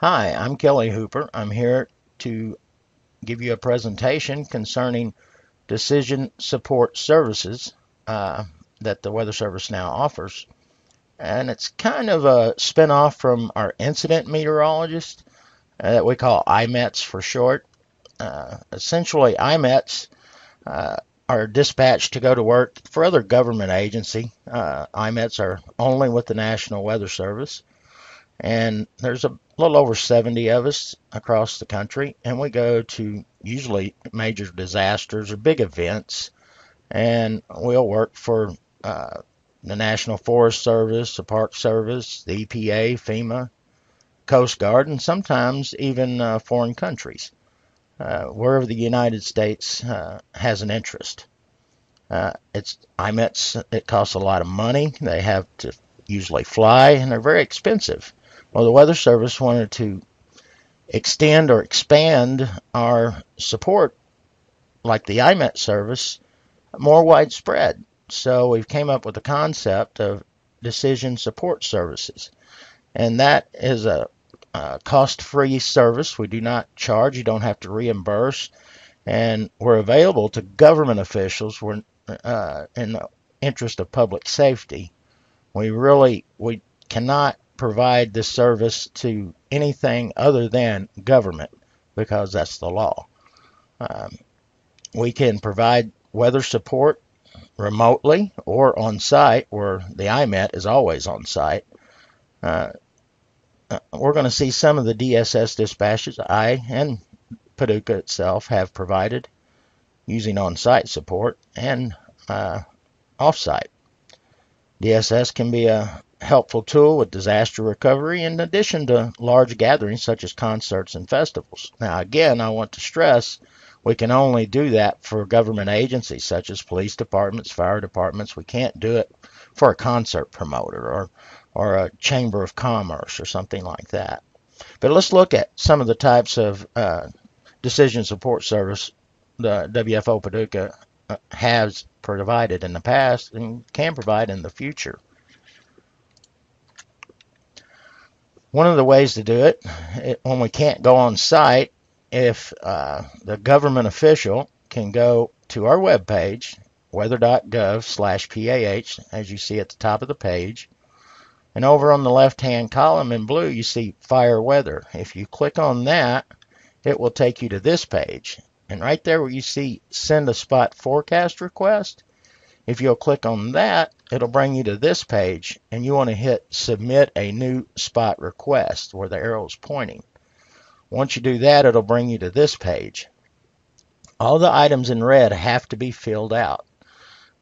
Hi, I'm Kelly Hooper. I'm here to give you a presentation concerning decision support services that the Weather Service now offers. And it's kind of a spinoff from our incident meteorologist that we call IMETs for short. Essentially, IMETs are dispatched to go to work for other government agency. IMETs are only with the National Weather Service. And there's a little over 70 of us across the country, and we go to usually major disasters or big events, and we'll work for the National Forest Service, the Park Service, the EPA, FEMA, Coast Guard, and sometimes even foreign countries, wherever the United States has an interest. It's IMETs. It costs a lot of money. They have to usually fly, and they're very expensive. Well, the Weather Service wanted to extend or expand our support, like the IMET service, more widespread. So we've came up with the concept of decision support services. And that is a cost-free service. We do not charge. You don't have to reimburse. And we're available to government officials. We're in the interest of public safety. We cannot provide this service to anything other than government because that's the law. We can provide weather support remotely or on site, where the IMET is always on site. We're going to see some of the DSS dispatches I and Paducah itself have provided using on-site support and off-site. DSS can be a helpful tool with disaster recovery in addition to large gatherings such as concerts and festivals. Now again, I want to stress we can only do that for government agencies such as police departments, fire departments. We can't do it for a concert promoter or a chamber of commerce or something like that. But let's look at some of the types of decision support service the WFO Paducah has provided in the past and can provide in the future. One of the ways to do it, when we can't go on site, if the government official can go to our webpage, weather.gov/PAH, as you see at the top of the page, and over on the left-hand column in blue, you see Fire Weather. If you click on that, it will take you to this page. And right there where you see Send a Spot Forecast Request, if you'll click on that, it'll bring you to this page, and you want to hit Submit a New Spot Request where the arrow is pointing. Once you do that, it'll bring you to this page. All the items in red have to be filled out,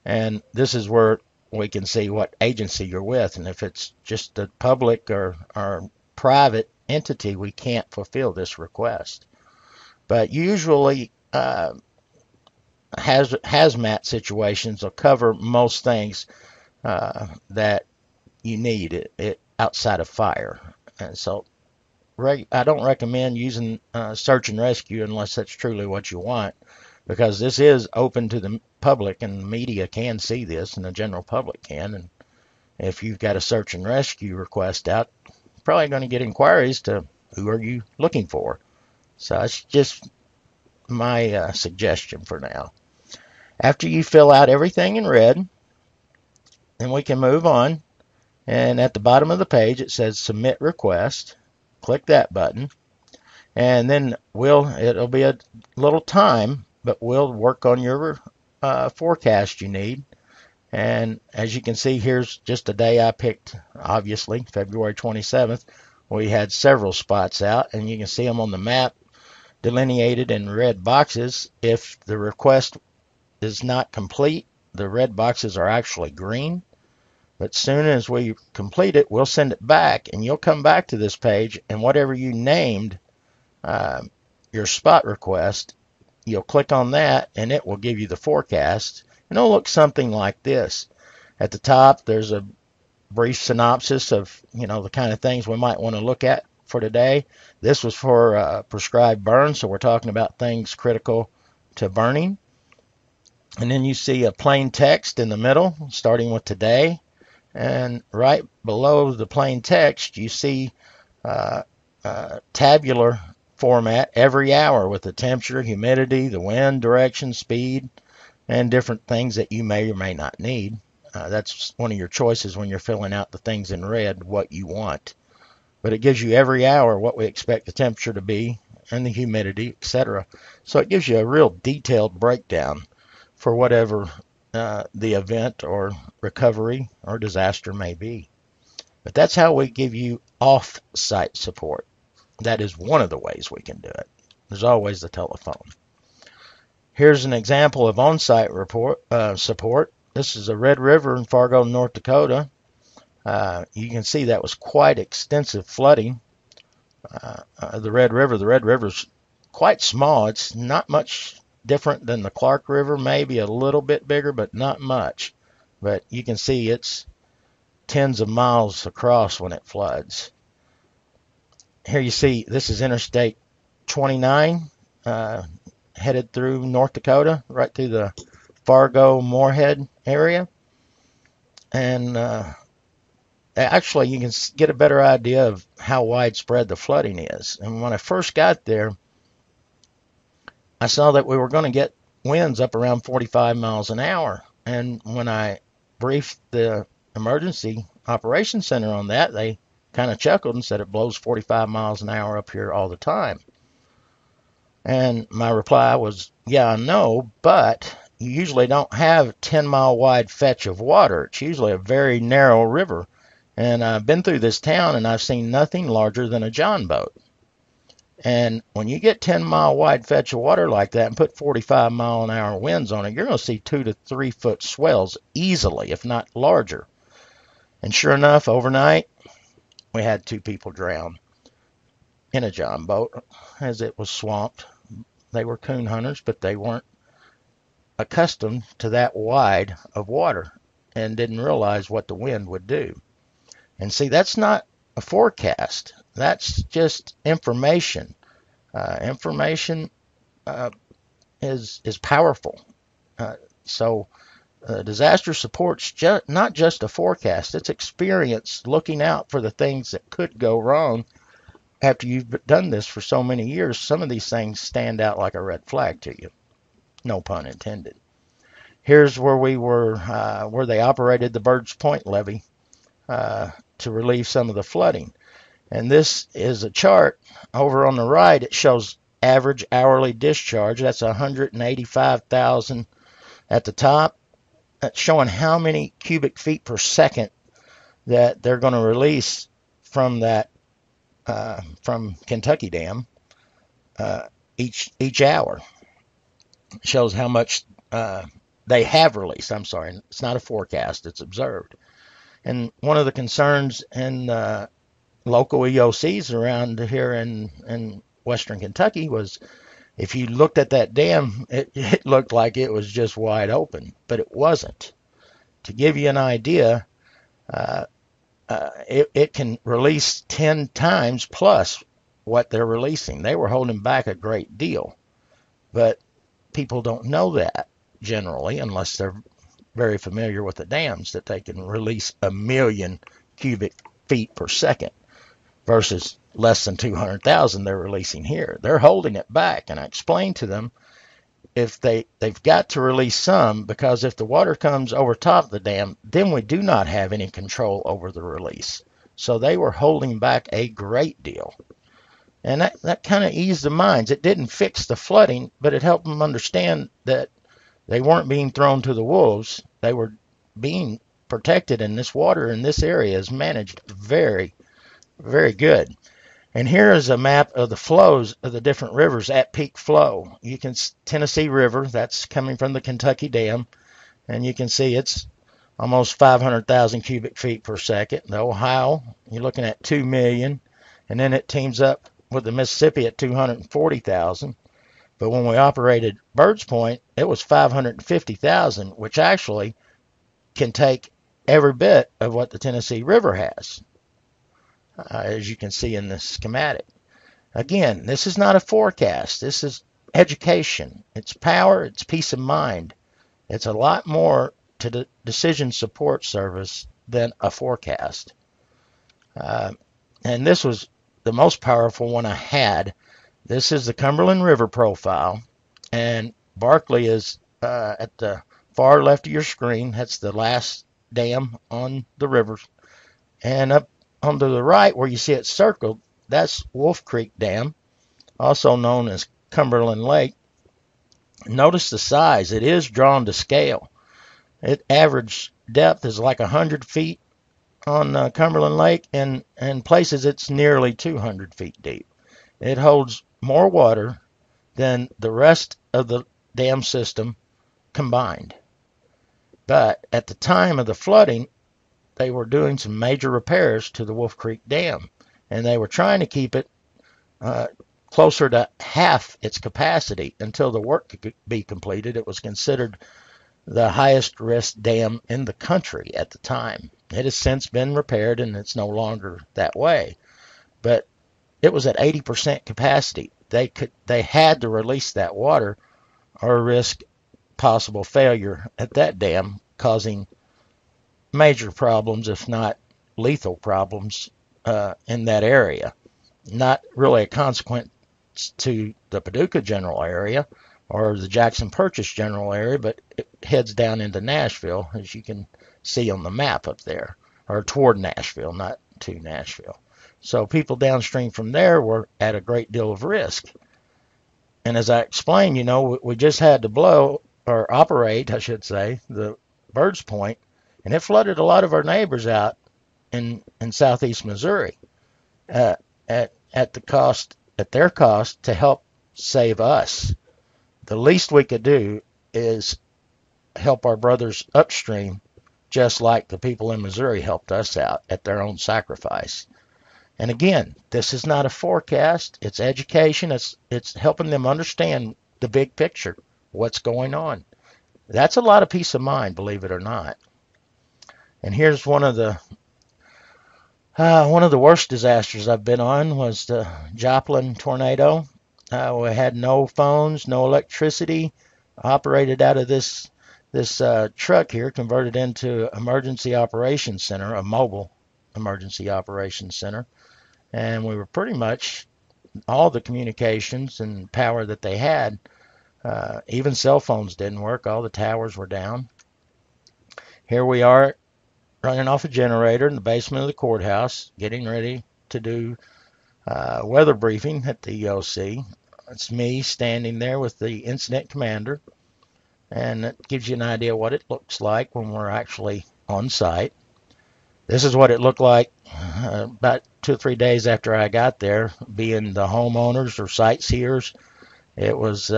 and this is where we can see what agency you're with, and if it's just a public or private entity, we can't fulfill this request. But usually hazmat situations will cover most things that you need outside of fire. And so I don't recommend using search and rescue unless that's truly what you want, because this is open to the public and the media can see this and the general public can. And if you've got a search and rescue request out, you're probably going to get inquiries to who are you looking for. So it's just my suggestion for now. After you fill out everything in red, then we can move on. And at the bottom of the page, it says Submit Request. Click that button. And then it'll be a little time, but we'll work on your forecast you need. And as you can see, here's just a day I picked, obviously, February 27th. We had several spots out, and you can see them on the map delineated in red boxes. If the request is not complete, the red boxes are actually green. But soon as we complete it, we'll send it back, and you'll come back to this page, and whatever you named your spot request, you'll click on that, and it will give you the forecast. And it'll look something like this. At the top, there's a brief synopsis of the kind of things we might want to look at for today. This was for prescribed burn, so we're talking about things critical to burning. And then you see a plain text in the middle, starting with today. And right below the plain text, you see tabular format every hour with the temperature, humidity, the wind direction, speed, and different things that you may or may not need. That's one of your choices when you're filling out the things in red, what you want. But it gives you every hour what we expect the temperature to be and the humidity, etc. So it gives you a real detailed breakdown for whatever the event or recovery or disaster may be. But that's how we give you off-site support. That is one of the ways we can do it. There's always the telephone. Here's an example of on-site support. This is the Red River in Fargo, North Dakota. You can see that was quite extensive flooding. The Red River's quite small. It's not much different than the Clark River, maybe a little bit bigger, but not much. But you can see it's tens of miles across when it floods. Here you see this is Interstate 29 headed through North Dakota, right through the Fargo-Moorhead area. And actually, you can get a better idea of how widespread the flooding is. And when I first got there, I saw that we were going to get winds up around 45 miles an hour. And when I briefed the emergency operations center on that, they kind of chuckled and said it blows 45 miles an hour up here all the time. And my reply was, yeah, I know, but you usually don't have a 10-mile wide fetch of water. It's usually a very narrow river. And I've been through this town and I've seen nothing larger than a John boat. And when you get 10-mile wide fetch of water like that and put 45 mile an hour winds on it, you're going to see 2 to 3 foot swells easily, if not larger. And sure enough, overnight, we had 2 people drown in a John boat as it was swamped. They were coon hunters, but they weren't accustomed to that wide of water and didn't realize what the wind would do. And see, that's not a forecast. That's just information. Information is powerful. So disaster support's not just a forecast. It's experience looking out for the things that could go wrong. After you've done this for so many years, some of these things stand out like a red flag to you. No pun intended. Here's where we were, where they operated the Birds Point levee to relieve some of the flooding. And this is a chart over on the right. It shows average hourly discharge. That's 185,000 at the top. That's showing how many cubic feet per second that they're going to release from that from Kentucky Dam each hour. It shows how much they have released. I'm sorry, it's not a forecast, it's observed. And one of the concerns in local EOCs around here in western Kentucky was if you looked at that dam, it looked like it was just wide open, but it wasn't. To give you an idea, it can release 10 times plus what they're releasing. They were holding back a great deal, but people don't know that generally unless they're very familiar with the dams, that they can release 1 million cubic feet per second versus less than 200,000 they're releasing here. They're holding it back, and I explained to them if they've got to release some, because if the water comes over top of the dam, then we do not have any control over the release. So they were holding back a great deal. And that kind of eased the minds. It didn't fix the flooding, but it helped them understand that they weren't being thrown to the wolves. They were being protected, and this water in this area is managed very, very good. And here is a map of the flows of the different rivers at peak flow. You can Tennessee River, that's coming from the Kentucky Dam, and you can see it's almost 500,000 cubic feet per second. The Ohio, you're looking at 2 million, and then it teams up with the Mississippi at 240,000. But when we operated Birds Point, it was 550,000, which actually can take every bit of what the Tennessee River has, as you can see in this schematic. Again, this is not a forecast. This is education. It's power. It's peace of mind. It's a lot more to the decision support service than a forecast. And this was the most powerful one I had. This is the Cumberland River profile, and Barkley is at the far left of your screen. That's the last dam on the river. And up on the right where you see it circled, that's Wolf Creek Dam, also known as Cumberland Lake. Notice the size. It is drawn to scale. Its average depth is like 100 feet on Cumberland Lake, and in places it's nearly 200 feet deep. It holds more water than the rest of the dam system combined. But at the time of the flooding, they were doing some major repairs to the Wolf Creek Dam, and they were trying to keep it closer to half its capacity until the work could be completed. It was considered the highest risk dam in the country at the time. It has since been repaired, and it's no longer that way. But it was at 80% capacity. They had to release that water or risk possible failure at that dam, causing major problems, if not lethal problems, in that area. Not really a consequence to the Paducah general area or the Jackson Purchase general area, but it heads down into Nashville, as you can see on the map up there, or toward Nashville, not to Nashville. So people downstream from there were at a great deal of risk. And as I explained, we just had to blow, or operate, I should say, the Bird's Point, and it flooded a lot of our neighbors out in southeast Missouri at their cost to help save us. The least we could do is help our brothers upstream, just like the people in Missouri helped us out at their own sacrifice. And again, this is not a forecast. It's education. It's helping them understand the big picture, what's going on. That's a lot of peace of mind, believe it or not. And here's one of the worst disasters I've been on was the Joplin Tornado. We had no phones, no electricity. Operated out of this truck here, converted into emergency operations center, a mobile emergency operations center. And we were pretty much all the communications and power that they had. Even cell phones didn't work. All the towers were down. Here we are running off a generator in the basement of the courthouse, getting ready to do weather briefing at the EOC. It's me standing there with the incident commander, and it gives you an idea what it looks like when we're actually on site. This is what it looked like about 2 or 3 days after I got there, being the homeowners or sightseers. It was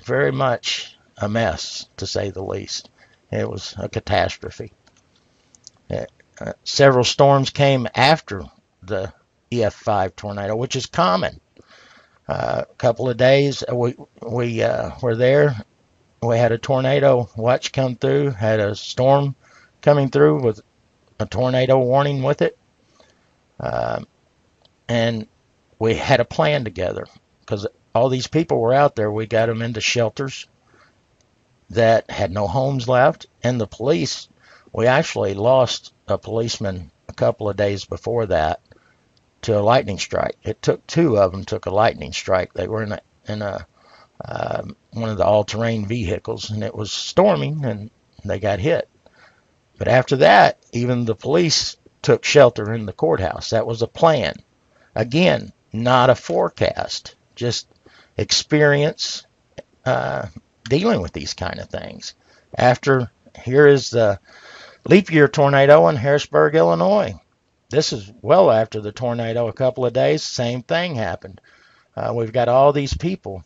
very much a mess, to say the least. It was a catastrophe. Several storms came after the EF5 tornado, which is common. A couple of days we were there. We had a tornado watch come through, had a storm coming through with a tornado warning with it. And we had a plan together because all these people were out there. We got them into shelters that had no homes left. And the police, we actually lost a policeman a couple of days before that to a lightning strike. It took 2 of them took a lightning strike. They were in one of the all-terrain vehicles, and it was storming, and they got hit. But after that, even the police took shelter in the courthouse. That was a plan. Again, not a forecast, just experience dealing with these kind of things. Here is the leap year tornado in Harrisburg, Illinois. This is well after the tornado, a couple of days, same thing happened. We've got all these people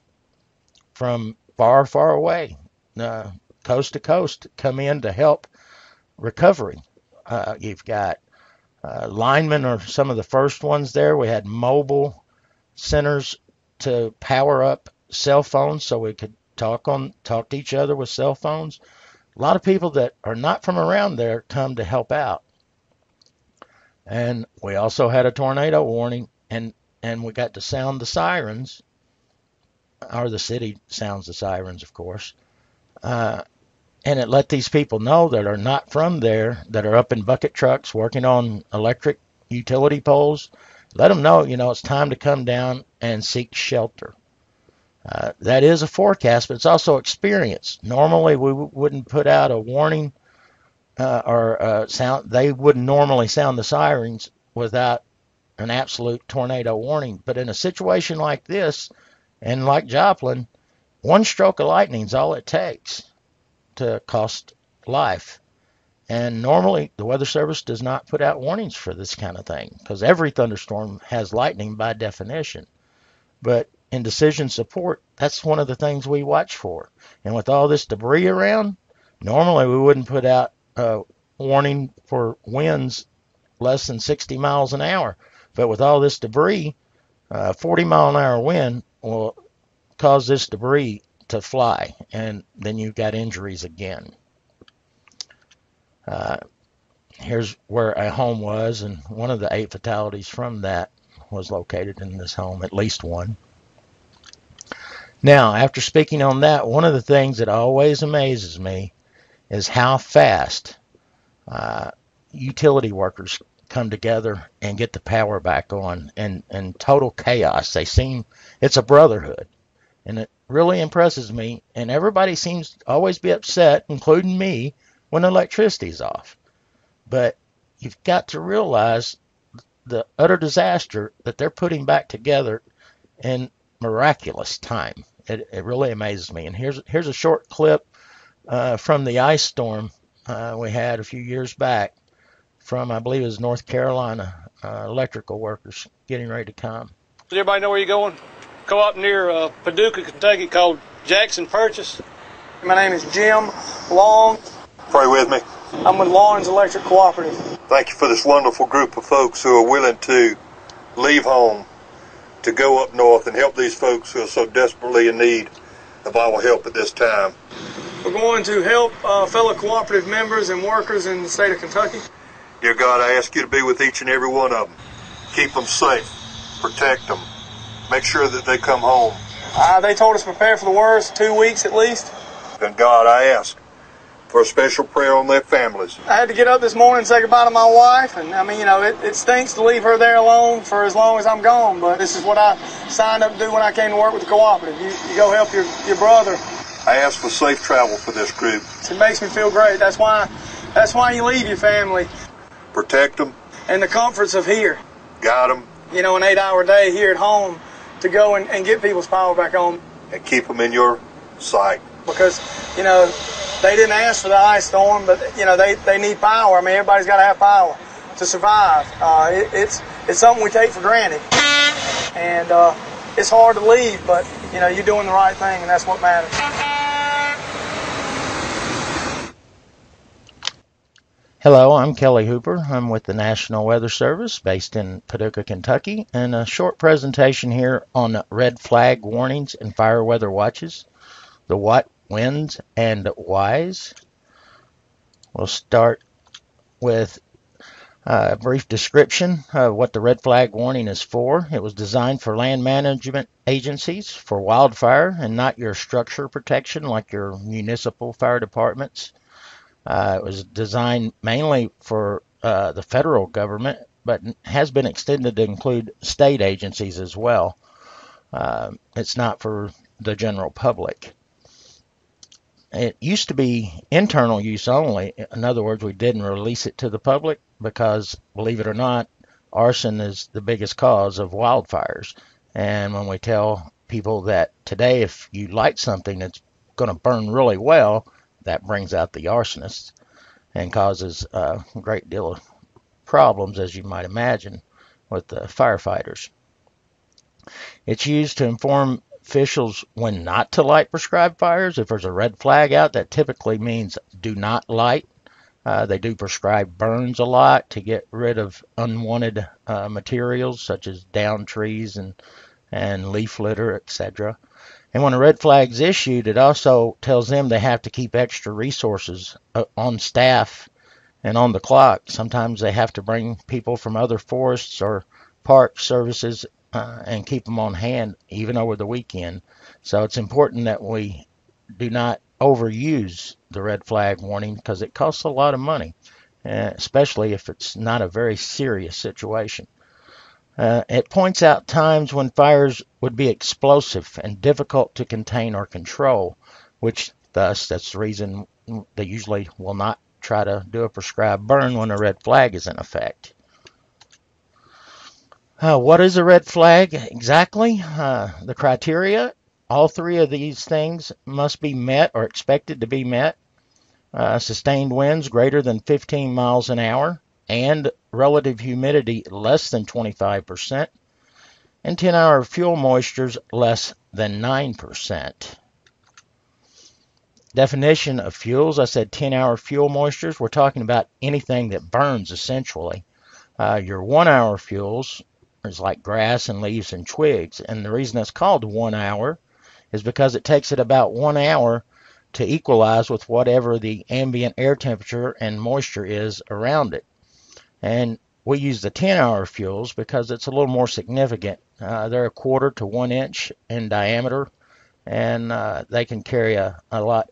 from far, far away, coast to coast, come in to help recovery. You've got linemen are some of the first ones there. We had mobile centers to power up cell phones so we could talk to each other with cell phones. A lot of people that are not from around there come to help out. And we also had a tornado warning, and we got to sound the sirens, or the city sounds the sirens, of course. And it let these people know that are not from there, that are up in bucket trucks working on electric utility poles, let them know, it's time to come down and seek shelter. That is a forecast, but it's also experience. Normally, we wouldn't put out a warning or sound. They wouldn't normally sound the sirens without an absolute tornado warning. But in a situation like this, and like Joplin, one stroke of lightning is all it takes to cost life. And normally, the Weather Service does not put out warnings for this kind of thing because every thunderstorm has lightning by definition. But in decision support, that's one of the things we watch for. And with all this debris around, normally we wouldn't put out a warning for winds less than 60 miles an hour. But with all this debris, 40-mile-an-hour wind will cause this debris to fly, and then you've got injuries again. Here's where a home was, and one of the 8 fatalities from that was located in this home, at least one. Now, after speaking on that, one of the things that always amazes me is how fast utility workers come together and get the power back on, and total chaos. It's a brotherhood, and it really impresses me, and everybody seems to always be upset, including me, when electricity's off. But you've got to realize the utter disaster that they're putting back together in miraculous time. It really amazes me. And here's a short clip from the ice storm we had a few years back from, I believe it was North Carolina, electrical workers getting ready to come. Does everybody know where you're going? Go up near Paducah, Kentucky, called Jackson Purchase. My name is Jim Long. Pray with me. I'm with Lawrence Electric Cooperative. Thank you for this wonderful group of folks who are willing to leave home to go up north and help these folks who are so desperately in need of our help at this time. We're going to help fellow cooperative members and workers in the state of Kentucky. Dear God, I ask you to be with each and every one of them. Keep them safe. Protect them. Make sure that they come home. They told us to prepare for the worst, 2 weeks at least. And God, I ask for a special prayer on their families. I had to get up this morning and say goodbye to my wife, and it stinks to leave her there alone for as long as I'm gone, but this is what I signed up to do when I came to work with the cooperative. You go help your brother. I ask for safe travel for this group. It makes me feel great. That's why you leave your family. Protect them. And the comforts of here. Guide them. An 8-hour day here at home to go and get people's power back on. And keep them in your sight. Because, they didn't ask for the ice storm, but, they need power. I mean, everybody's got to have power to survive. It's something we take for granted. And it's hard to leave, but, you're doing the right thing, and that's what matters. Hello, I'm Kelly Hooper. I'm with the National Weather Service based in Paducah, Kentucky, and a short presentation here on red flag warnings and fire weather watches, the what, whens, and whys. We'll start with a brief description of what the red flag warning is for. It was designed for land management agencies for wildfire and not your structure protection like your municipal fire departments. It was designed mainly for the federal government, but has been extended to include state agencies as well. It's not for the general public. It used to be internal use only. In other words, we didn't release it to the public because, believe it or not, arson is the biggest cause of wildfires. And when we tell people that today, if you light something that's going to burn really well, that brings out the arsonists and causes a great deal of problems, as you might imagine, with the firefighters. It's used to inform officials when not to light prescribed fires. If there's a red flag out, that typically means do not light. They do prescribe burns a lot to get rid of unwanted materials such as downed trees and leaf litter, etc. And when a red flag's issued, it also tells them they have to keep extra resources on staff and on the clock. Sometimes they have to bring people from other forests or park services and keep them on hand even over the weekend. So it's important that we do not overuse the red flag warning because it costs a lot of money, especially if it's not a very serious situation. It points out times when fires would be explosive and difficult to contain or control, which thus that's the reason they usually will not try to do a prescribed burn when a red flag is in effect. What is a red flag exactly? The criteria, all three of these things must be met or expected to be met. Sustained winds greater than 15 miles an hour and relative humidity less than 25%, and 10-hour fuel moistures less than 9%. Definition of fuels, I said 10-hour fuel moistures. We're talking about anything that burns essentially. Your 1-hour fuels is like grass and leaves and twigs, and the reason it's called 1 hour is because it takes it about 1 hour to equalize with whatever the ambient air temperature and moisture is around it. And we use the 10-hour fuels because it's a little more significant. They're 1/4 to 1 inch in diameter, and they can carry a lot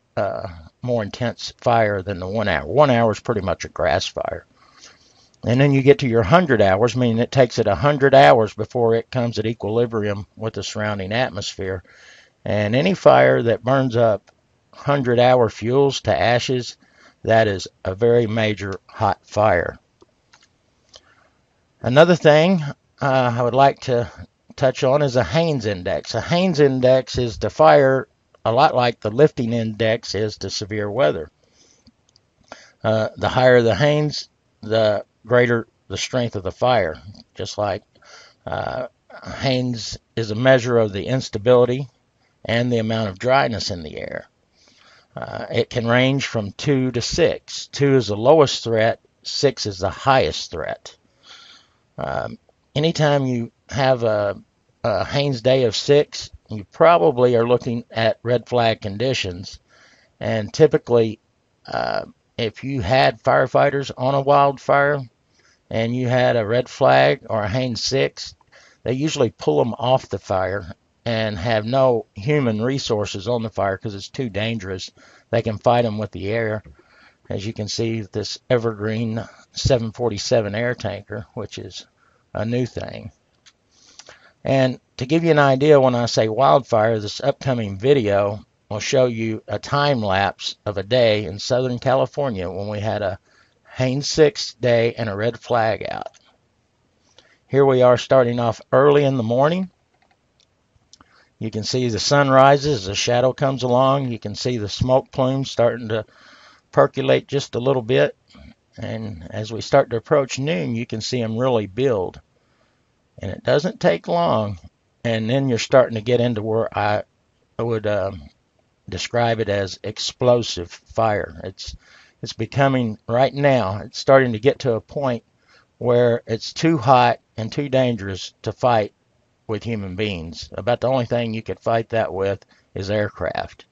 more intense fire than the 1 hour. 1 hour is pretty much a grass fire. And then you get to your 100 hours, meaning it takes it 100 hours before it comes at equilibrium with the surrounding atmosphere. And any fire that burns up 100-hour fuels to ashes, that is a very major hot fire. Another thing I would like to touch on is a Haynes index. A Haynes index is to fire a lot like the lifting index is to severe weather. The higher the Haynes, the greater the strength of the fire. Just like Haynes is a measure of the instability and the amount of dryness in the air. It can range from 2 to 6. 2 is the lowest threat, 6 is the highest threat. Anytime you have a Haynes day of 6, you probably are looking at red flag conditions. And typically, if you had firefighters on a wildfire and you had a red flag or a Haynes 6, they usually pull them off the fire and have no human resources on the fire because it's too dangerous. They can fight them with the air. As you can see, this evergreen 747 air tanker, which is a new thing. And to give you an idea, when I say wildfire, this upcoming video will show you a time lapse of a day in Southern California when we had a Haynes 6 day and a red flag out. Here we are starting off early in the morning. You can see the sun rises, the shadow comes along. You can see the smoke plumes starting to percolate just a little bit. And as we start to approach noon, you can see them really build. And it doesn't take long. And then you're starting to get into where I would describe it as explosive fire. It's becoming, right now, it's starting to get to a point where it's too hot and too dangerous to fight with human beings. About the only thing you could fight that with is aircraft.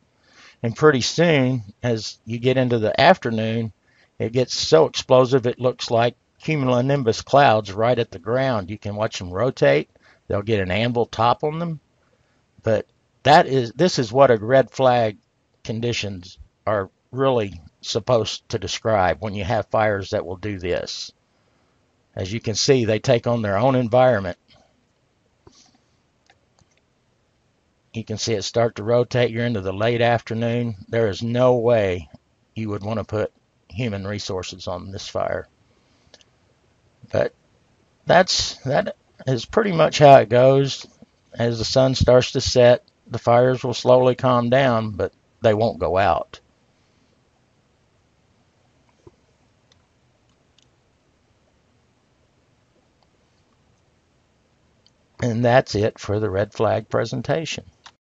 And pretty soon, as you get into the afternoon, it gets so explosive it looks like cumulonimbus clouds right at the ground. You can watch them rotate. They'll get an anvil top on them. But this is what a red flag conditions are really supposed to describe when you have fires that will do this. As you can see, they take on their own environment. You can see it start to rotate. You're into the late afternoon. There is no way you would want to put human resources on this fire. But that is pretty much how it goes. As the sun starts to set, the fires will slowly calm down, but they won't go out. And that's it for the red flag presentation.